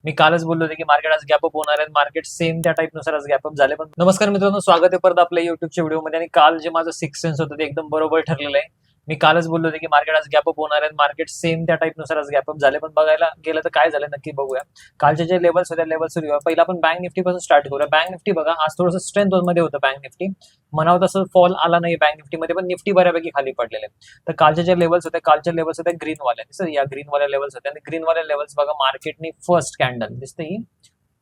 मी कालच बोललो होतो की मार्केट आज गॅप अप होणार आहे. मार्केट सेम त्या टाईपनुसार आज गॅप अप झाले. पण नमस्कार मित्रांनो, स्वागत आहे परत आपल्या युट्यूबच्या व्हिडिओमध्ये. आणि काल जे माझं सिक्स सेन्स होतं ते एकदम बरोबर ठरलेलं आहे. मी कालच बोललो होतो की मार्केट आज गॅप अप होणार आहे. मार्केट सेम त्या टाईपनुसार आज गॅप अप झाले. पण बघायला गेलं तर काय झालं नक्की बघूया. कालच्या जे लेवल्स होत्या लेवल्स पहिला आपण बँक निफ्टी पासून स्टार्ट करूया. बँक निफ्टी बघा आज थोडंसं स्ट्रेंथ मध्ये होतं. बँक निफ्टी म्हणावं तसं फॉल आला नाही बँक निफ्टीमध्ये, पण निफ्टी बऱ्यापैकी खाली पडलेले. तर कालच्या ज्या लेवल्स होत्या ग्रीन वाल्या, दिसत या ग्रीन वाल्या लेवल्स होत्या. आणि ग्रीन वाल्या लेवल्स बघा मार्केटने फर्स्ट कॅन्डल दिसते ही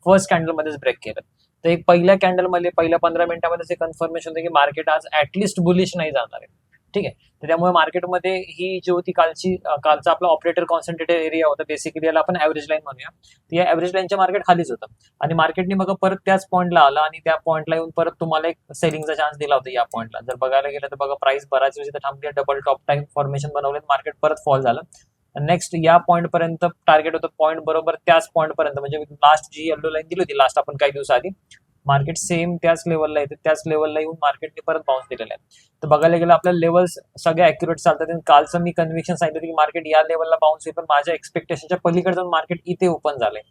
फर्स्ट कॅन्डल मध्येच ब्रेक केलं. तर एक पहिल्या कॅन्डल मध्ये पहिल्या 15 मिनिटांमध्ये कन्फर्मेशन होतं की मार्केट आज ऍटलिस्ट बुलिश नाही जाणार आहे. ठीक आहे. तर त्यामुळे मार्केटमध्ये ही जी होती कालचा आपला ऑपरेटर कॉन्सन्ट्रेटेड एरिया होता, बेसिकली याला आपण ऍव्हरेज लाईन म्हणूया. तर या ऍव्हरेज लाईनच्या मार्केट खालीच होतं आणि मार्केटने मग परत त्याच पॉईंटला आलं आणि त्या पॉईंटला येऊन परत तुम्हाला एक सेलिंगचा चान्स दिला होता या पॉईंटला. जर बघायला गेलं तर बघा प्राइस बराच वेळ थांबली, डबल टॉप टाइम फॉर्मेशन बनवले, मार्केट परत फॉल झालं. नेक्स्ट या पॉईंट पर्यंत टार्गेट होतं, पॉईंट बरोबर त्याच पॉईंट पर्यंत, म्हणजे लास्ट जी येलो लाईन दिली होती लास्ट आपण काही दिवसाआधी, मार्केट सेम त्याच लेवलला येते, त्याच लेवलला येऊन मार्केटने परत बाउन्स दिलेला आहे. तर बघायला गेलं आपल्या लेवल्स सगळे अॅक्युरेट चालतात. कालचं मी कन्व्हिक्शन सांगितलं की मार्केट या लेवलला बाउन्स होईल, पण माझ्या एक्सपेक्टेशनच्या पलीकडे जाऊन मार्केट इथे ओपन झालंय.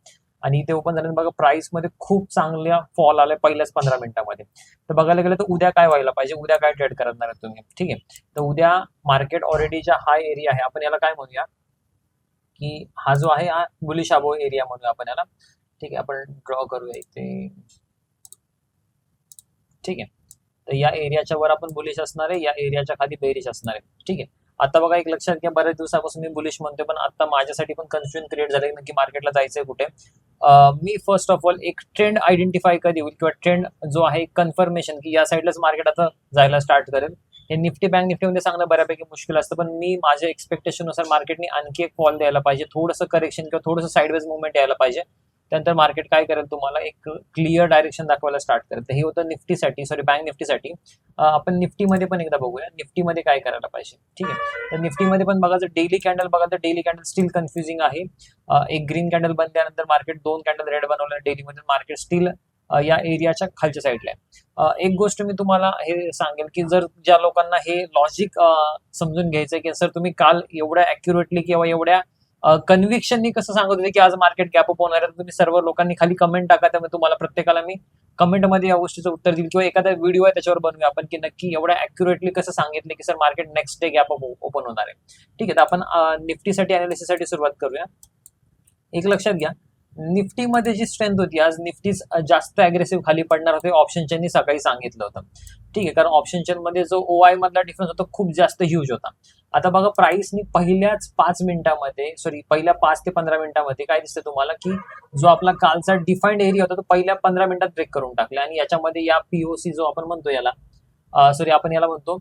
आणि इथे ओपन झाल्यानंतर बघा प्राइस मध्ये खूप चांगल्या फॉल आलाय पहिल्याच 15 मिनिटांमध्ये. तर बघायला गेलं तर उद्या काय व्हायला पाहिजे, उद्या काय ट्रेड करणार आहे तुम्ही. ठीक आहे. तर उद्या मार्केट ऑलरेडी ज्या हाय एरिया आहे आपण याला काय म्हणूया की हा जो आहे हा बुलिश अबो एरिया म्हणूया आपण याला. ठीक आहे. आपण ड्रॉ करूया इथे. ठीक आहे. तर या एरियाच्या वर आपण बुलिश असणार आहे, या एरियाच्या खाली बेरिश असणार आहे. ठीक आहे. आता बघा एक लक्षात घ्या, बऱ्याच दिवसापासून मी बुलिश म्हणतोय, पण आता माझ्यासाठी पण कन्फ्युजन क्रिएट झालंय नक्की मार्केटला जायचंय कुठे. मी फर्स्ट ऑफ ऑल एक ट्रेंड आयडेंटिफाय कधी होईल किंवा ट्रेंड जो आहे कन्फर्मेशन की या साईडलाच मार्केट आता जायला स्टार्ट करेल. हे निफ्टी बँक निफ्टीमध्ये सांगणं बऱ्यापैकी मुश्किल असतं, पण मी माझ्या एक्सपेक्टेशननुसार मार्केटने आणखी एक फॉल द्यायला पाहिजे, थोडंसं करेक्शन किंवा थोडंसं साईडवेज मुवमेंट यायला पाहिजे. त्यानंतर मार्केट काय करेल, तुम्हाला एक क्लिअर डायरेक्शन दाखवायला स्टार्ट करेल. तर हे होतं निफ्टीसाठी, सॉरी बँक निफ्टीसाठी. आपण निफ्टीमध्ये पण एकदा बघूया निफ्टीमध्ये काय करायला पाहिजे. ठीक आहे. तर निफ्टीमध्ये पण बघा, जर डेली कॅन्डल बघा तर डेली कॅन्डल स्टील कन्फ्युजिंग आहे. एक ग्रीन कॅन्डल बनल्यानंतर मार्केट दोन कॅन्डल रेड बनवल्या डेलीमध्ये, मार्केट स्टील या एरियाच्या खालच्या साईडला आहे. एक गोष्ट मी तुम्हाला हे सांगेल की जर ज्या लोकांना हे लॉजिक समजून घ्यायचंय की सर तुम्ही काल एवढ्या अॅक्युरेटली किंवा एवढ्या कन्व्हिक्शननी कसं सांगत होते की आज मार्केट गॅप अप होणार आहे, तुम्ही सर्व लोकांनी खाली कमेंट टाका. त्यामुळे तुम्हाला प्रत्येकाला मी कमेंटमध्ये या गोष्टीचं उत्तर देईल किंवा एखादा व्हिडिओ आहे त्याच्यावर बनवूया आपण की नक्की एवढ्या अॅक्युरेटली कसं सांगितलं की sir market next day gap up open होणार आहे. ठीक आहे. तर आपण निफ्टीसाठी अनालिसिससाठी सुरुवात करूया. एक लक्षात घ्या, निफ्टीमध्ये जी स्ट्रेंथ होती आज निफ्टीच जास्त अग्रेसिव्ह खाली पडणार होते ऑप्शन चेननी सकाळी सांगितलं होतं. ठीक आहे. कारण ऑप्शन चेन मध्ये जो ओआय मधला डिफरन्स होता खूप जास्त ह्यूज होता. आता बघा प्राइसनी पहिल्याच 5 मिनिटांमध्ये, सॉरी पहिल्या 5 ते 15 मिनिटांमध्ये काय दिसतं तुम्हाला की जो आपला कालचा डिफाईन्ड एरिया होता तो पहिल्या 15 मिनिटात ब्रेक करून टाकला. आणि याच्यामध्ये या पीओसी जो आपण म्हणतो याला, सॉरी आपण याला म्हणतो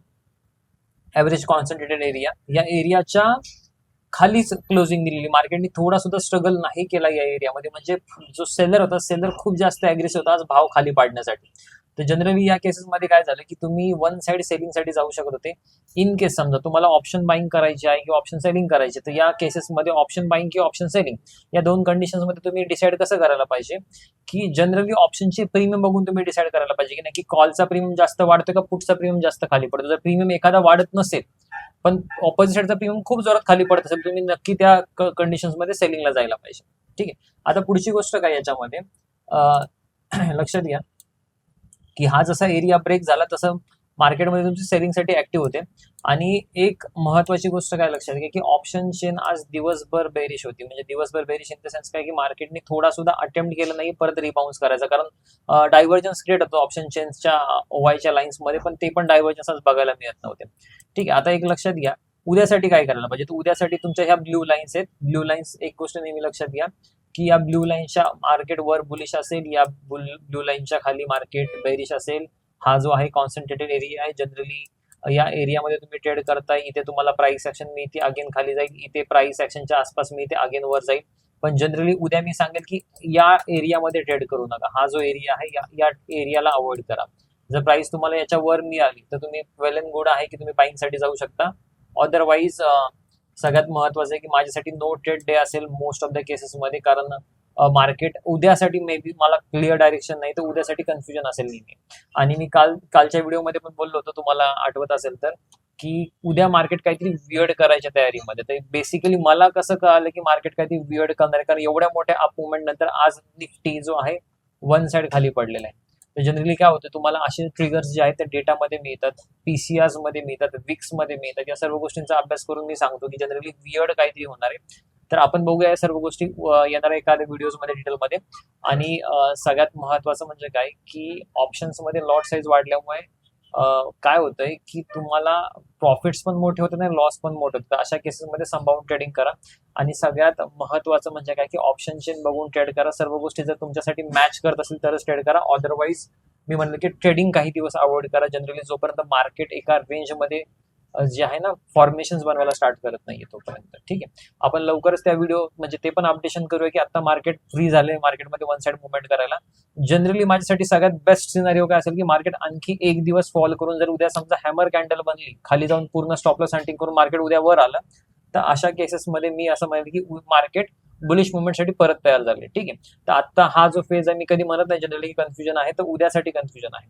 ऍव्हरेज कॉन्सन्ट्रेटेड एरिया, या एरियाच्या खालीच क्लोजिंग दिलेली. मार्केटने थोडा सुद्धा स्ट्रगल नाही केला या एरियामध्ये. म्हणजे जो सेलर होता, सेलर खूप जास्त अग्रेसिव्ह होता आज भाव खाली पाडण्यासाठी. तर जनरली या केसेसमध्ये काय झालं की तुम्ही वन साइड सेलिंगसाठी जाऊ शकत होते. इन केस समजा तुम्हाला ऑप्शन बाईंग करायची आहे किंवा ऑप्शन सेलिंग करायची, तर या केसेसमध्ये ऑप्शन बाईंग किंवा ऑप्शन सेलिंग या दोन कंडिशन्समध्ये तुम्ही डिसाईड कसं करायला पाहिजे की जनरली ऑप्शनचे प्रीमियम बघून तुम्ही डिसाईड करायला पाहिजे की नक्की कॉलचा प्रीमियम जास्त वाढतोय का पुटचा प्रीमियम जास्त खाली पडतो. जर प्रीमियम एखादा वाढत नसेल पण ऑपोजिट साईडचा प्रीमियम खूप जोरात खाली पडत असेल, तुम्ही नक्की त्या कंडिशन्समध्ये सेलिंगला जायला पाहिजे. ठीक आहे. आता पुढची गोष्ट काय याच्यामध्ये लक्षात घ्या की हा जसा एरिया ब्रेक झाला तसं मार्केटमध्ये तुमची सेलिंगसाठी ऍक्टिव्ह होते. आणि एक महत्वाची गोष्ट काय लक्षात घ्या की ऑप्शन चेन आज दिवसभर बेरिश होती. म्हणजे दिवसभर बेरिश इन द सेन्स काय की मार्केटने थोडा सुद्धा अटेम्प्ट केलं नाही परत रिबाउन्स करायचा, कारण डायव्हर्जन्स क्रिएट होतो ऑप्शन चेन्सच्या ओवायच्या लाईन्स मध्ये, पण ते पण डायव्हर्जन्स आज बघायला मिळत नव्हते. ठीक आहे. आता एक लक्षात घ्या उद्यासाठी काय करायला पाहिजे. तर उद्यासाठी तुमच्या ह्या ब्ल्यू लाईन्स आहेत. ब्ल्यू लाईन्स एक गोष्ट नेहमी लक्षात घ्या की या ब्ल्यू लाईनच्या मार्केट वर बुलिश असेल, या ब्ल्यू लाईनच्या खाली मार्केट बेरिश असेल. हा जो आहे कॉन्सन्ट्रेटेड एरिया आहे. जनरली या एरियामध्ये तुम्ही ट्रेड करताय, इथे तुम्हाला प्राइस ऍक्शन मिळते अगेन खाली जाईल, इथे प्राइस ऍक्शनच्या आसपास मिळते अगेन वर जाईल. पण जनरली उद्या मी सांगेल की या एरियामध्ये ट्रेड करू नका. हा जो एरिया आहे या एरियाला अवॉइड करा. जर प्राइस तुम्हाला याच्या वर मिळाली तर तुम्ही वेल अँड गुड आहे की तुम्ही बाईंग साठी जाऊ शकता. अदरवाईज सगळ्यात महत्वाचं आहे की माझ्यासाठी नो ट्रेड डे असेल मोस्ट ऑफ द केसेसमध्ये, कारण मार्केट उद्यासाठी मे बी मला क्लिअर डायरेक्शन नाही तर उद्यासाठी कन्फ्युजन असेल नेहमी. आणि मी कालच्या व्हिडिओमध्ये पण बोललो होतो, तुम्हाला आठवत असेल तर की उद्या मार्केट काहीतरी वियर्ड करायच्या तयारीमध्ये. तर बेसिकली मला कसं कळालं की मार्केट काहीतरी वियर्ड करणार आहे, कारण एवढ्या मोठ्या अप मुवमेंट नंतर आज निफ्टी जो आहे वन साइड खाली पडलेला आहे. तर जनरली काय होतं, तुम्हाला असे ट्रिगर्स जे आहेत ते डेटामध्ये मिळतात, पीसीआर मध्ये मिळतात, विक्स मध्ये मिळतात. या सर्व गोष्टींचा अभ्यास करून मी सांगतो की जनरली वियर्ड काहीतरी होणार आहे. तर आपण बघूया या सर्व गोष्टी येणाऱ्या एखाद्या व्हिडिओमध्ये डिटेलमध्ये. आणि सगळ्यात महत्वाचं म्हणजे काय की ऑप्शन्स मध्ये लॉट साईज वाढल्यामुळे काय होतंय की तुम्हाला प्रॉफिट्स पण मोठे होते आणि लॉस पण मोठे होते. अशा केसेसमध्ये संभावून ट्रेडिंग करा. आणि सगळ्यात महत्वाचं म्हणजे काय की ऑप्शन चेन बघून ट्रेड करा. सर्व गोष्टी जर तुमच्यासाठी मॅच करत असेल तरच ट्रेड करा, अदरवाईज मी म्हणलं की ट्रेडिंग काही दिवस अवॉइड करा. जनरली जोपर्यंत मार्केट एका रेंजमध्ये जे आहे ना फॉर्मेशन बनवायला स्टार्ट करत नाहीये तोपर्यंत. ठीक आहे, आपण लवकरच त्या व्हिडिओ म्हणजे ते पण अपडेशन करूया की आता मार्केट फ्री झाले, मार्केटमध्ये वन साइड मुवमेंट करायला. जनरली माझ्यासाठी सगळ्यात बेस्ट सिनारिओ काय असेल की मार्केट आणखी एक दिवस फॉल करून जर उद्या समजा हॅमर कॅन्डल बनली, खाली जाऊन पूर्ण स्टॉपलॉस हंटिंग करून मार्केट उद्या वर आलं, तर अशा केसेसमध्ये मी असं म्हणेल की मार्केट बुलिश मुवमेंटसाठी परत तयार झाले. ठीक आहे, तर आता हा जो फेज आहे मी कधी म्हणत नाही जनरली कन्फ्युजन आहे, तर उद्यासाठी कन्फ्युजन आहे.